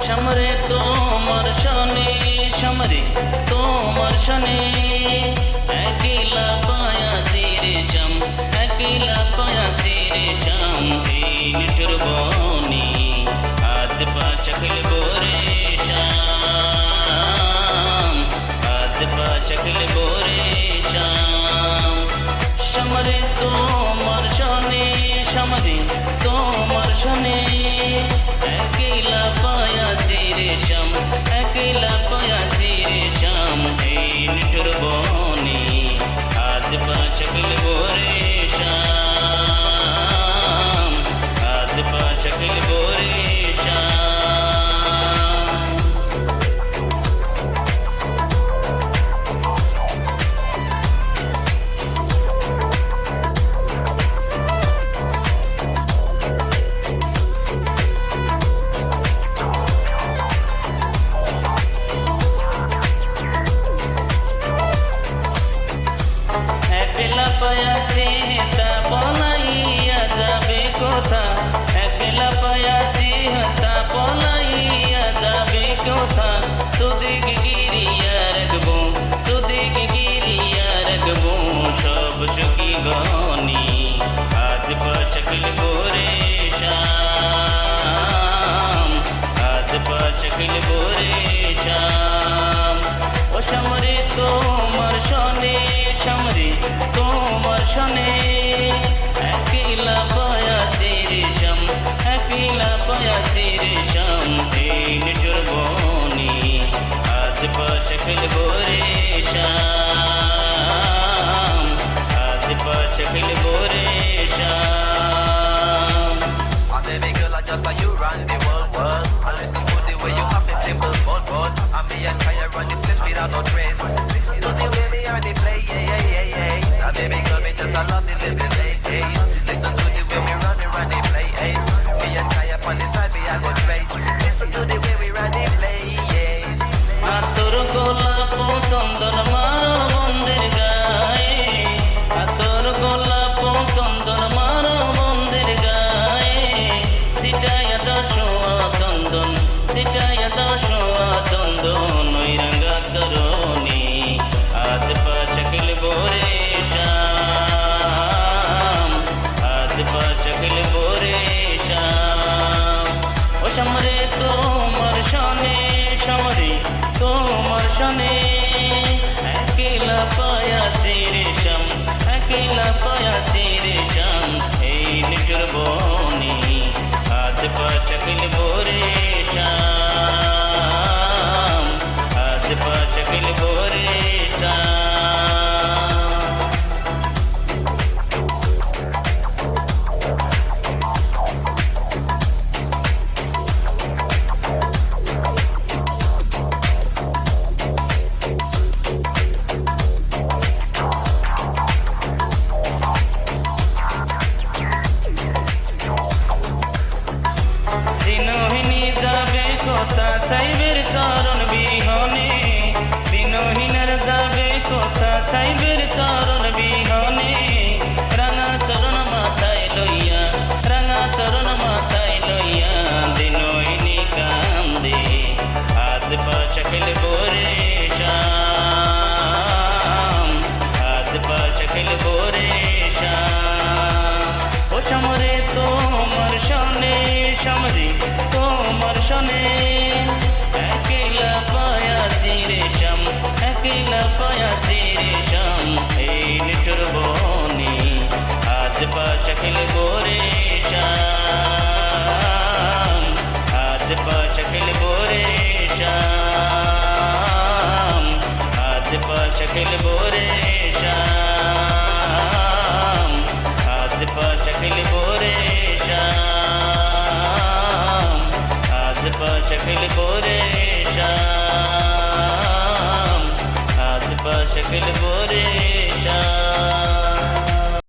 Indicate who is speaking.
Speaker 1: शमरे तोमर शने शमरे तोमर शने अकेला पाया सिरे शम अकेला पाया सिरे शम निठुर बोनी आद पा चकल बोरे शाम आद पा चकल बोरे शाम शमरे तोमर शने शमरे तोमर शने अकेला पाया सिरे शम अकेला पाया सिरे शम निठुर बोनी आद पा चकल बोरे शाम आद पा चकल बोरे একলা পায়াছি তা পলাইয়া যাবে কোথা একলা পায়াছি তা পলাইয়া যাবে কোথা তোদিকে গিরিয়া রাখবো তোদিকে গিরিয়া রাখবো সব চকি গনি আজ পা চকল গোরে শাম আজ পা চকল গোরে শাম ও শমরে তোমার শনে शमरे तोमर शने अकेला पाया सिरे शम अकेला पाया सिरे शम निठुर बोनी आद पा चकल बोरे शाम आद पा चकल बोरे शाम
Speaker 2: Oh baby girl, I just saw you run the world. I listen to the way you have them simple bold. I'm me and try run the place without no trace. Listen to the way me and they play, yeah. Oh baby girl, me just I love the living day. Listen to the way me run the play, Me and try up on the side, me I go trace. Listen to the way we run the play, yes.
Speaker 1: আতর গোলাপ চন্দন মারো বন্দের গায়ে আতর গোলাপ চন্দন মারো বন্দের গায়ে সিটায়া দশোয়া চন্দন সিটায়া দশোয়া চন্দন ওই রঙা চরণী আজ পা চকল बोरे शाम आद पा चकल बोरे शाम ओ शमरे तोमर शने शमरे तोमर शने अकेला पाया सिरे शम अकेला पाया सिरे शम निठुर बोनी आद पा चकल बोरे शाम आद पा चकल बोरे शाम দিনহীনি যাবে কোথা চাইবের চরণ বিহনে দিনহীনার যাবে কোথা চাইবের চরণ বিহনে রাঙা চরণ মাথায় লইয়া রাঙা চরণ মাথায় লইয়া দিনহীনি কান্দে আজ পা চকল बोरे শাম আজ পা চকল बोरे শাম ও শমরে তোমার শনে शमरे तोमर शने अकेला पाया सिरे शम अकेला पाया सिरे शम निठुर बोनी आद पा चकल बोरे शाम आद पा चकल बोरे शाम आद पा चकल बोरे शाम आद पा चकल बोरे शाम आद पा चकल बोरे शाम आद पा चकल बोरे